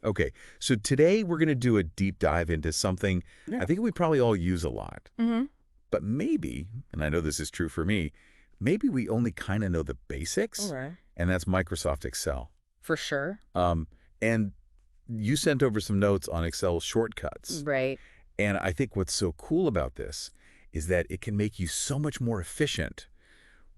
Okay, so today we're going to do a deep dive into something Yeah. I think we probably all use a lot. Mm-hmm. But maybe, and I know this is true for me, maybe we only kind of know the All basics, right. and that's Microsoft Excel. For sure. And you sent over some notes on Excel shortcuts. Right. And I think what's so cool about this is that it can make you so much more efficient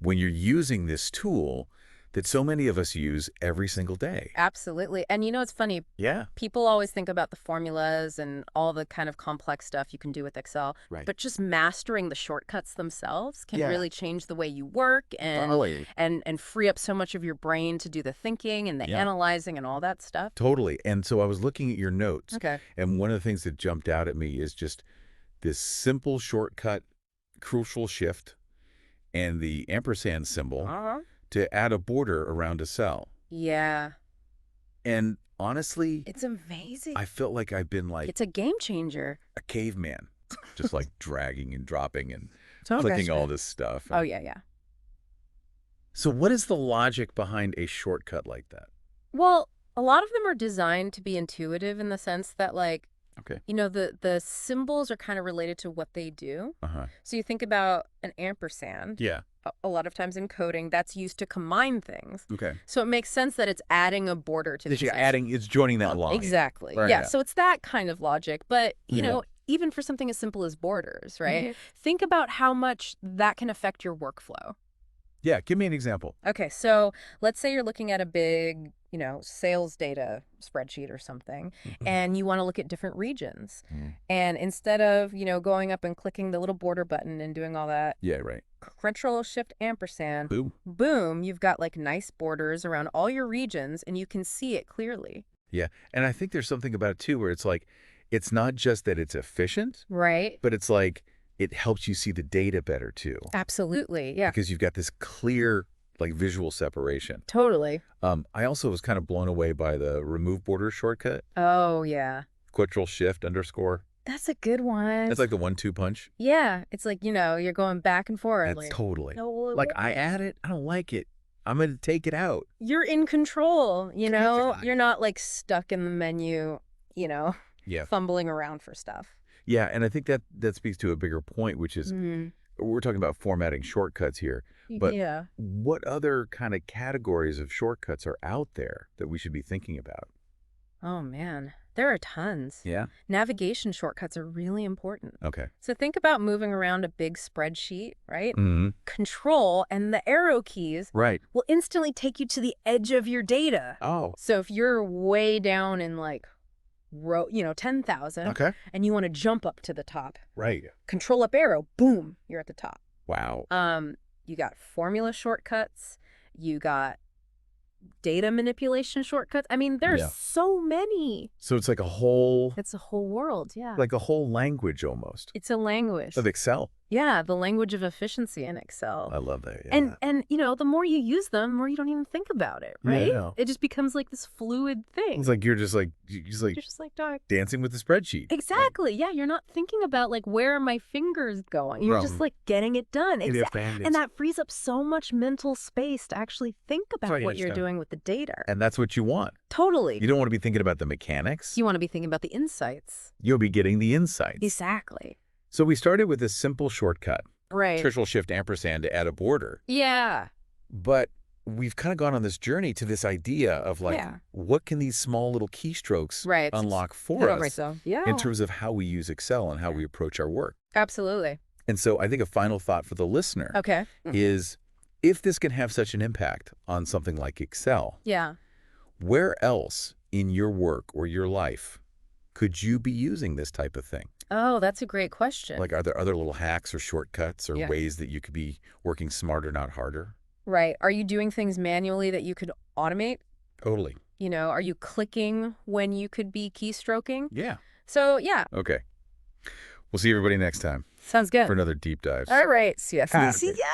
when you're using this tool that so many of us use every single day. Absolutely. And it's funny, Yeah. people always think about the formulas and all the kind of complex stuff you can do with Excel, Right. but just mastering the shortcuts themselves can Yeah. really change the way you work and Totally. and free up so much of your brain to do the thinking and the Yeah. analyzing and all that stuff. Totally. And so I was looking at your notes, Okay. and one of the things that jumped out at me is just this simple shortcut, crucial shift, and the ampersand symbol Uh-huh. to add a border around a cell. Yeah. And honestly, It's amazing. I felt like I've been like It's a game changer. a caveman, just like dragging and dropping and Oh, clicking gosh. all this stuff. Oh, yeah. So what is the logic behind a shortcut like that? Well, a lot of them are designed to be intuitive in the sense that, like, Okay. the symbols are kind of related to what they do. Uh-huh. So you think about an ampersand. Yeah. A lot of times in coding, that's used to combine things. Okay. So it makes sense that it's adding a border to the That you're system. adding, it's joining that line. Exactly. Right, Yeah. yeah. So it's that kind of logic. But, you Yeah. know, even for something as simple as borders, right? Mhm. Think about how much that can affect your workflow. Yeah. Give me an example. Okay, so let's say you're looking at a big, sales data spreadsheet or something, and you want to look at different regions. Mm. And instead of, going up and clicking the little border button and doing all that, Yeah, right. Control Shift ampersand, Boom. boom, you've got like nice borders around all your regions and you can see it clearly. Yeah. And I think there's something about it too where it's like, it's not just that it's efficient, Right? but it's like it helps you see the data better too. Absolutely. Yeah. Because you've got this clear, like visual separation. Totally. I also was kind of blown away by the remove border shortcut, Oh, yeah. Control Shift underscore. That's a good one. That's like the 1-2 punch. Yeah. It's like, you're going back and forth. That's like, totally. no, Like I add it, I don't like it. I'm going to take it out. you're in control, Exactly. You're not like stuck in the menu, Yeah. fumbling around for stuff. Yeah, and I think that speaks to a bigger point, which is Mm. we're talking about formatting shortcuts here. But Yeah. what other kind of categories of shortcuts are out there that we should be thinking about? Oh, man. There are tons. Yeah. Navigation shortcuts are really important. Okay. So think about moving around a big spreadsheet, right? Mm-hmm. Control and the arrow keys Right. will instantly take you to the edge of your data. Oh. So if you're way down in like row, 10,000 Okay. and you want to jump up to the top, Right. control up arrow, boom, you're at the top. Wow. You got formula shortcuts, you got data manipulation shortcuts. I mean, there's Yeah. so many. So it's like a whole It's a whole world, yeah. like a whole language almost It's a language. of Excel. Yeah, the language of efficiency in Excel. I love that. Yeah. And the more you use them, the more you don't even think about it, Yeah, I right? know. It just becomes like this fluid thing. It's like you're just like You're just like, dog. dancing with the spreadsheet. Exactly. Yeah, you're not thinking about like where are my fingers going. You're just Right. like getting it done. It Exactly. And that frees up so much mental space to actually think about Right, what you're understand. doing with the data. And that's what you want. Totally. You don't want to be thinking about the mechanics. You want to be thinking about the insights. You'll be getting the insights. Exactly. So we started with this simple shortcut, Right. Control Shift ampersand to add a border. Yeah. But we've kind of gone on this journey to this idea of like, Yeah. what can these small little keystrokes Right. unlock for us Yeah. in terms of how we use Excel and how we approach our work? Absolutely. And so I think a final thought for the listener Okay. is if this can have such an impact on something like Excel, Yeah. where else in your work or your life could you be using this type of thing? Oh, that's a great question. Like, are there other little hacks or shortcuts or Yeah. ways that you could be working smarter, not harder? Right. Are you doing things manually that you could automate? Totally. Are you clicking when you could be keystroking? Yeah. So, yeah, Okay. We'll see everybody next time sounds good. for another deep dive. All right. See ya. Copy. See ya.